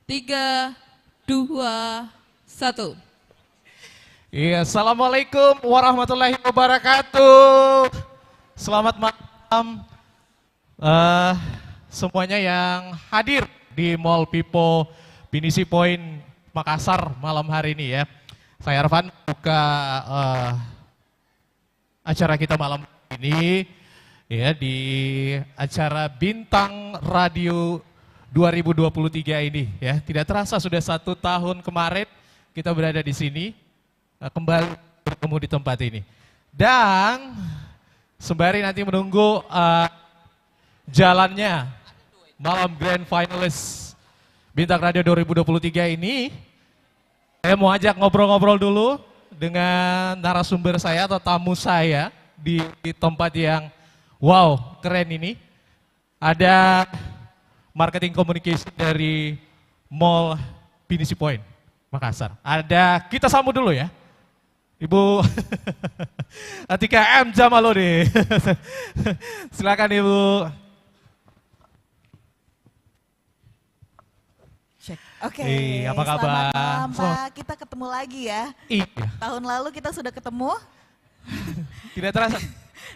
Tiga, dua, satu. Iya, assalamualaikum warahmatullahi wabarakatuh. Selamat malam semuanya yang hadir di Mall Pipo Pinisi Point Makassar malam hari ini ya. Saya Arfan buka acara kita malam ini ya di acara Bintang Radio 2023 ini ya. Tidak terasa sudah 1 tahun kemarin kita berada di sini. Kembali bertemu di tempat ini. Dan sembari nanti menunggu jalannya malam Grand Finalist Bintang Radio 2023 ini, saya mau ajak ngobrol-ngobrol dulu dengan narasumber saya atau tamu saya di tempat yang wow, keren ini. Ada marketing communication dari Mall Pinisi Point Makassar. Ada, kita sambut dulu ya. Ibu Atika M. Jamaludi. Silakan Ibu. Oke, apa kabar? Selamat malam Pak, kita ketemu lagi ya. Iya. Tahun lalu kita sudah ketemu, Tidak terasa.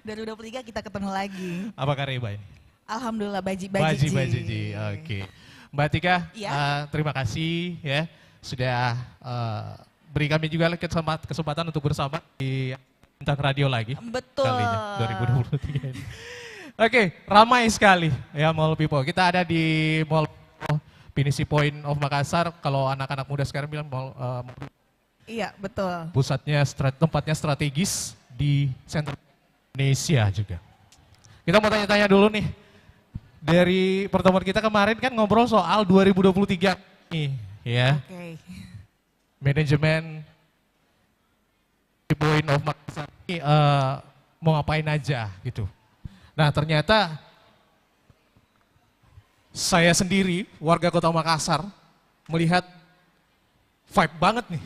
2023 kita ketemu lagi. Apa kabar Ibu ini? Alhamdulillah Baji. Baji. Oke. Mbak Tika, Iya. terima kasih ya sudah beri kami juga kesempatan untuk bersama di Bintang Radio lagi. Betul. Kalinya 2023 ini. Oke, ramai sekali ya Mall People. Kita ada di Mall Pinisi Point of Makassar. Kalau anak-anak muda sekarang bilang mall Iya, betul. tempatnya strategis di center Indonesia juga. Kita mau tanya-tanya dulu nih. Dari pertemuan kita kemarin kan ngobrol soal 2023 nih ya. Oke. Manajemen Point of Makassar ini mau ngapain aja gitu. Nah ternyata saya sendiri warga kota Makassar melihat vibe banget nih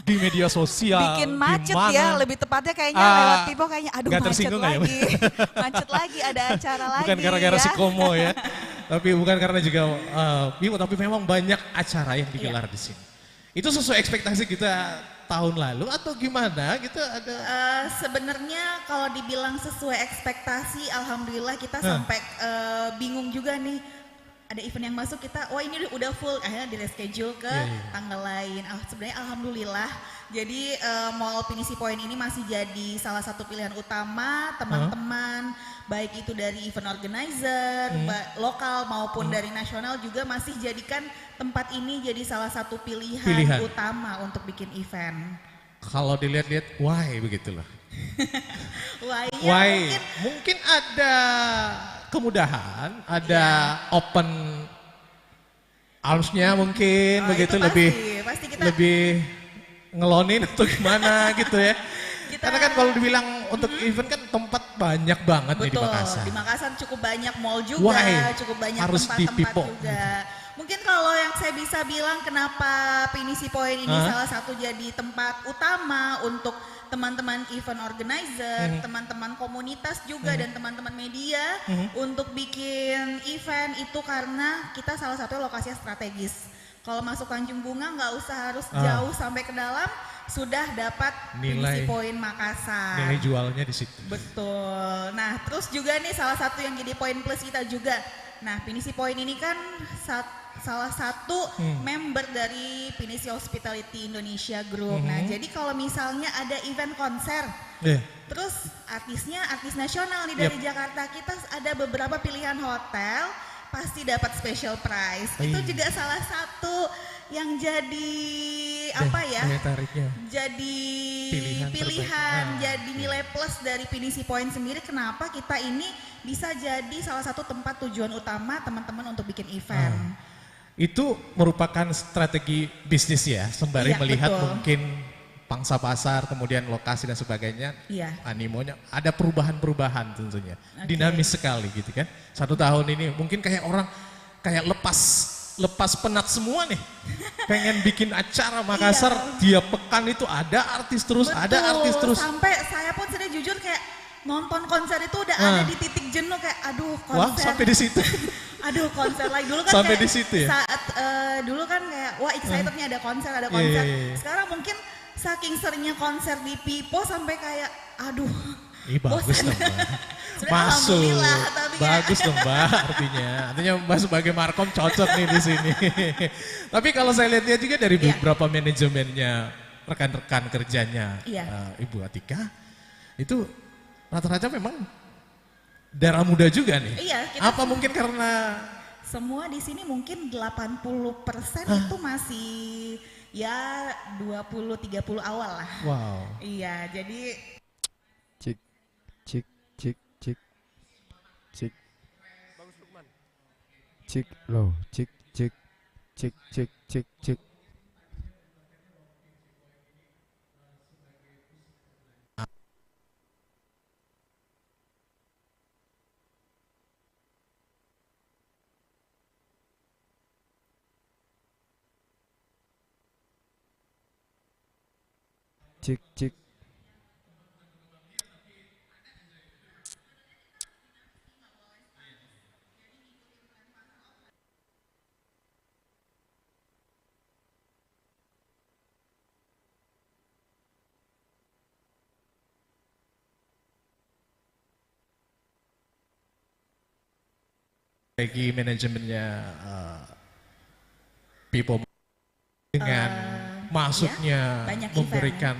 di media sosial. Bikin macet dimana, ya, lebih tepatnya kayaknya lewat Pipo kayaknya aduh nggak macet tersinggung nggak ya? lagi. Macet lagi, ada acara lagi bukan gara-gara ya. si Komo ya, tapi bukan karena juga Bimo, tapi memang banyak acara yang digelar di sini. Itu sesuai ekspektasi kita tahun lalu atau gimana gitu ada? Sebenarnya kalau dibilang sesuai ekspektasi, alhamdulillah kita sampai bingung juga nih. Ada event yang masuk kita, wah ini udah full, akhirnya di reschedule ke tanggal lain. Sebenarnya alhamdulillah, jadi Mall Pinisi Point ini masih jadi salah satu pilihan utama teman-teman, baik itu dari event organizer, lokal maupun dari nasional juga masih jadikan tempat ini jadi salah satu pilihan utama untuk bikin event. Kalau dilihat-lihat, why begitulah? Why? Mungkin ada kemudahan, ada open arms-nya mungkin begitu pasti kita lebih ngelonin atau gimana gitu ya. Karena kan kalau dibilang untuk event kan tempat banyak banget nih di Makassar. Di Makassar cukup banyak mall juga, cukup banyak harus tempat-tempat juga. Mungkin kalau yang saya bisa bilang kenapa Pinisi Point ini salah satu jadi tempat utama untuk teman-teman event organizer, teman-teman komunitas juga dan teman-teman media untuk bikin event itu karena kita salah satu lokasinya strategis. Kalau masuk Tanjung Bunga nggak usah harus jauh sampai ke dalam, sudah dapat Pinisi Point Makassar. Nilai jualnya di situ. Betul. Nah, terus juga nih salah satu yang jadi poin plus kita juga. Nah, Pinisi Point ini kan salah satu member dari Pinisi Hospitality Indonesia Group. Nah, jadi kalau misalnya ada event konser, terus artisnya artis nasional nih dari Jakarta, kita ada beberapa pilihan hotel, pasti dapat special price. Itu juga salah satu yang jadi jadi pilihan jadi nilai plus dari Pinisi Point sendiri. Kenapa kita ini bisa jadi salah satu tempat tujuan utama teman-teman untuk bikin event. Itu merupakan strategi bisnis ya, sembari melihat mungkin pangsa pasar, kemudian lokasi dan sebagainya, animonya, ada perubahan-perubahan tentunya, dinamis sekali gitu kan. 1 tahun ini mungkin kayak orang kayak lepas penat semua nih, pengen bikin acara Makassar, tiap pekan itu ada artis terus, ada artis terus. Sampai saya pun sudah jujur kayak nonton konser itu udah ada di titik jenuh kayak aduh konser. Wah, sampai di situ. Aduh konser lagi dulu kan Sampai kayak di situ ya? saat dulu kan kayak wah excitednya ada konser Iya, iya, iya. Sekarang mungkin saking seringnya konser di Pipo sampai kayak aduh Ih bagus bosan. dong Mbak. Sudah Masuk. alhamdulillah, tapi ya. Bagus dong Mbak artinya. Artinya Mbak sebagai markom cocok nih di sini. Tapi kalau saya lihat juga dari Iya. beberapa manajemennya, rekan-rekan kerjanya Iya. Ibu Atika, itu rata-rata memang darah muda juga nih. Iya, kita Apa mungkin karena semua di sini mungkin 80% itu masih ya 20-30 awal lah. wow. Iya, jadi Cik, cik, cik, cik, cik. Cik, loh, cik, cik, cik, cik, cik, cik. Cik, cik. bagi manajemennya People dengan masuknya ya, banyak memberikan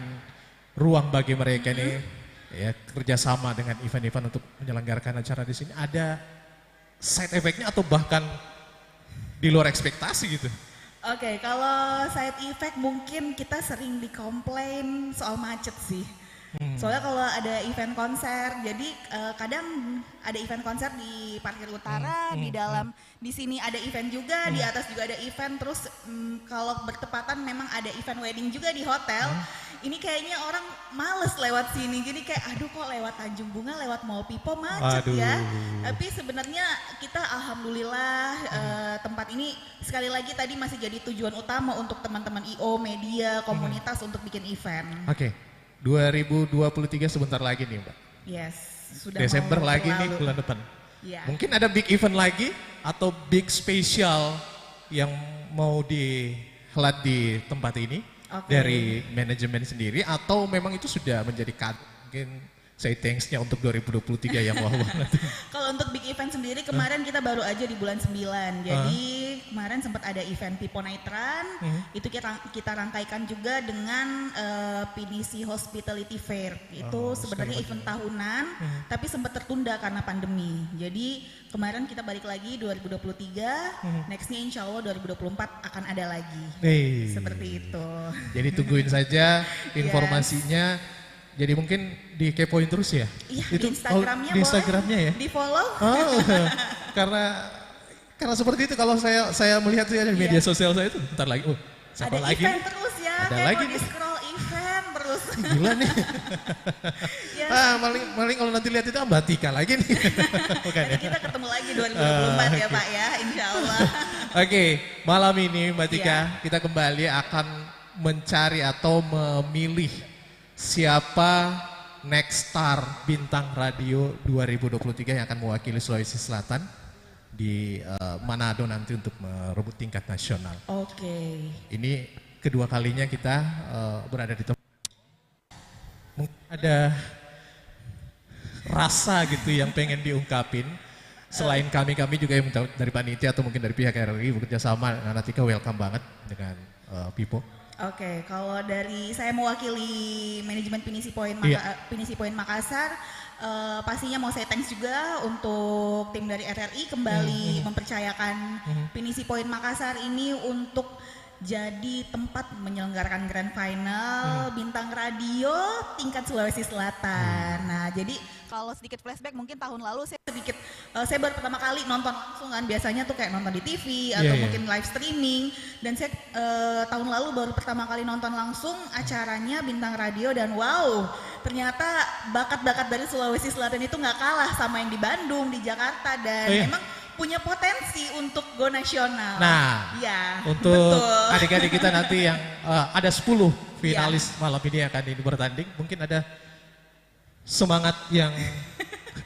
ruang bagi mereka ini ya kerjasama dengan event-event untuk menyelenggarakan acara di sini ada side effect-nya atau bahkan di luar ekspektasi gitu. Oke, kalau side effect mungkin kita sering dikomplain soal macet sih. Soalnya kalau ada event konser, jadi kadang ada event konser di parkir utara, di dalam, di sini ada event juga, di atas juga ada event, terus kalau bertepatan memang ada event wedding juga di hotel, ini kayaknya orang males lewat sini, jadi kayak aduh kok lewat Tanjung Bunga, lewat Mall Pipo macet ya. Tapi sebenarnya kita alhamdulillah tempat ini sekali lagi tadi masih jadi tujuan utama untuk teman-teman IO, media, komunitas untuk bikin event. Oke. 2023 sebentar lagi nih Mbak. Yes, sudah Desember mau lagi nih berlalu. bulan depan. Iya. Mungkin ada big event lagi atau big special yang mau dihelat di tempat ini Oke. dari manajemen sendiri atau memang itu sudah menjadi mungkin say thanks-nya untuk 2023 yang wah banget. Kalau untuk big event sendiri kemarin kita baru aja di bulan 9. Jadi kemarin sempat ada event Pipo Night Run. Itu kita rangkaikan juga dengan PDC Hospitality Fair. Itu sebenarnya event tahunan tapi sempat tertunda karena pandemi. Jadi kemarin kita balik lagi 2023. Nextnya insya Allah 2024 akan ada lagi. Hey. Seperti itu. Jadi tungguin saja informasinya. Jadi mungkin dikepoin terus ya? Iya, Itu, di Instagramnya di Instagramnya ya? Di follow. Oh, karena seperti itu kalau saya melihat sih ada media sosial saya itu bentar lagi. Oh, siapa Ada lagi? event nih? terus ya. Ada Kayak lagi mau nih. di scroll event terus. Gila nih. Ya. Paling kalau nanti lihat itu Mbak Tika lagi nih. Bukan ya? Nanti kita ketemu lagi 2024 ya Pak ya, insya Allah. Oke, malam ini Mbak Tika kita kembali akan mencari atau memilih siapa next star bintang radio 2023 yang akan mewakili Sulawesi Selatan di Manado nanti untuk merebut tingkat nasional. Oke. Ini kedua kalinya kita berada di tempat. Mungkin ada rasa gitu yang pengen diungkapin. Selain kami juga yang dari panitia atau mungkin dari pihak RRI bekerja sama dengan Atika, welcome banget dengan Pipo. Oke, kalau dari saya mewakili manajemen Pinisi Point Pinisi Point Makassar, pastinya mau saya thanks juga untuk tim dari RRI kembali mempercayakan Pinisi Point Makassar ini untuk jadi tempat menyelenggarakan grand final bintang radio tingkat Sulawesi Selatan. Nah, jadi kalau sedikit flashback mungkin tahun lalu saya baru pertama kali nonton langsung kan, biasanya tuh kayak nonton di TV atau mungkin live streaming, dan saya tahun lalu baru pertama kali nonton langsung acaranya bintang radio, dan wow, ternyata bakat-bakat dari Sulawesi Selatan itu nggak kalah sama yang di Bandung, di Jakarta, dan memang punya potensi untuk go nasional. Nah, ya, untuk betul. adik-adik kita nanti yang ada 10 finalis malam ini akan ini bertanding, mungkin ada semangat yang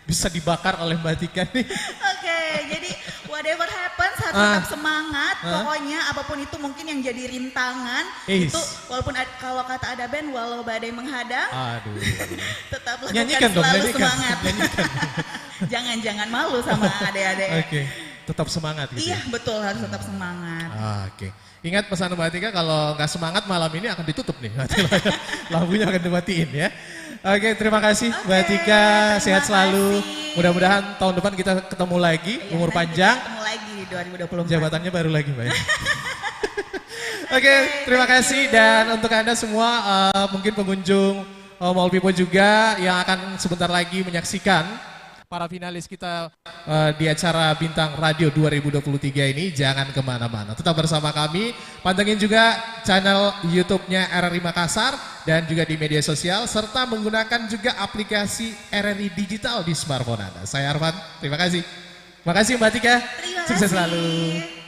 bisa dibakar oleh Mbak Tika nih. Oke, jadi what whatever happens harus tetap semangat. Pokoknya apapun itu mungkin yang jadi rintangan itu walaupun kalau kata ada band walau badai menghadang. Aduh. Tetap lakukan Nyanyikan dong, selalu nyanyikan. semangat. Jangan malu sama adik-adik. Oke, tetap semangat gitu. Iya ya? betul harus tetap semangat. Oke. Ingat pesan Mbak Tika, kalau nggak semangat malam ini akan ditutup nih. Lampunya akan dimatiin ya. Oke, terima kasih Mbak Tika, sehat selalu. kasih. Mudah-mudahan tahun depan kita ketemu lagi, Iya, umur nanti panjang. kita ketemu lagi di 2024. Jabatannya baru lagi Mbak. Oke, terima kasih. Dan untuk Anda semua mungkin pengunjung Mall People juga yang akan sebentar lagi menyaksikan para finalis kita di acara Bintang Radio 2023 ini, jangan kemana-mana. Tetap bersama kami, pantengin juga channel YouTube-nya RRI Makassar dan juga di media sosial, serta menggunakan juga aplikasi RRI Digital di smartphone Anda. Saya Arfan, terima kasih. Terima kasih Mbak Tika, Terima sukses kasih. selalu.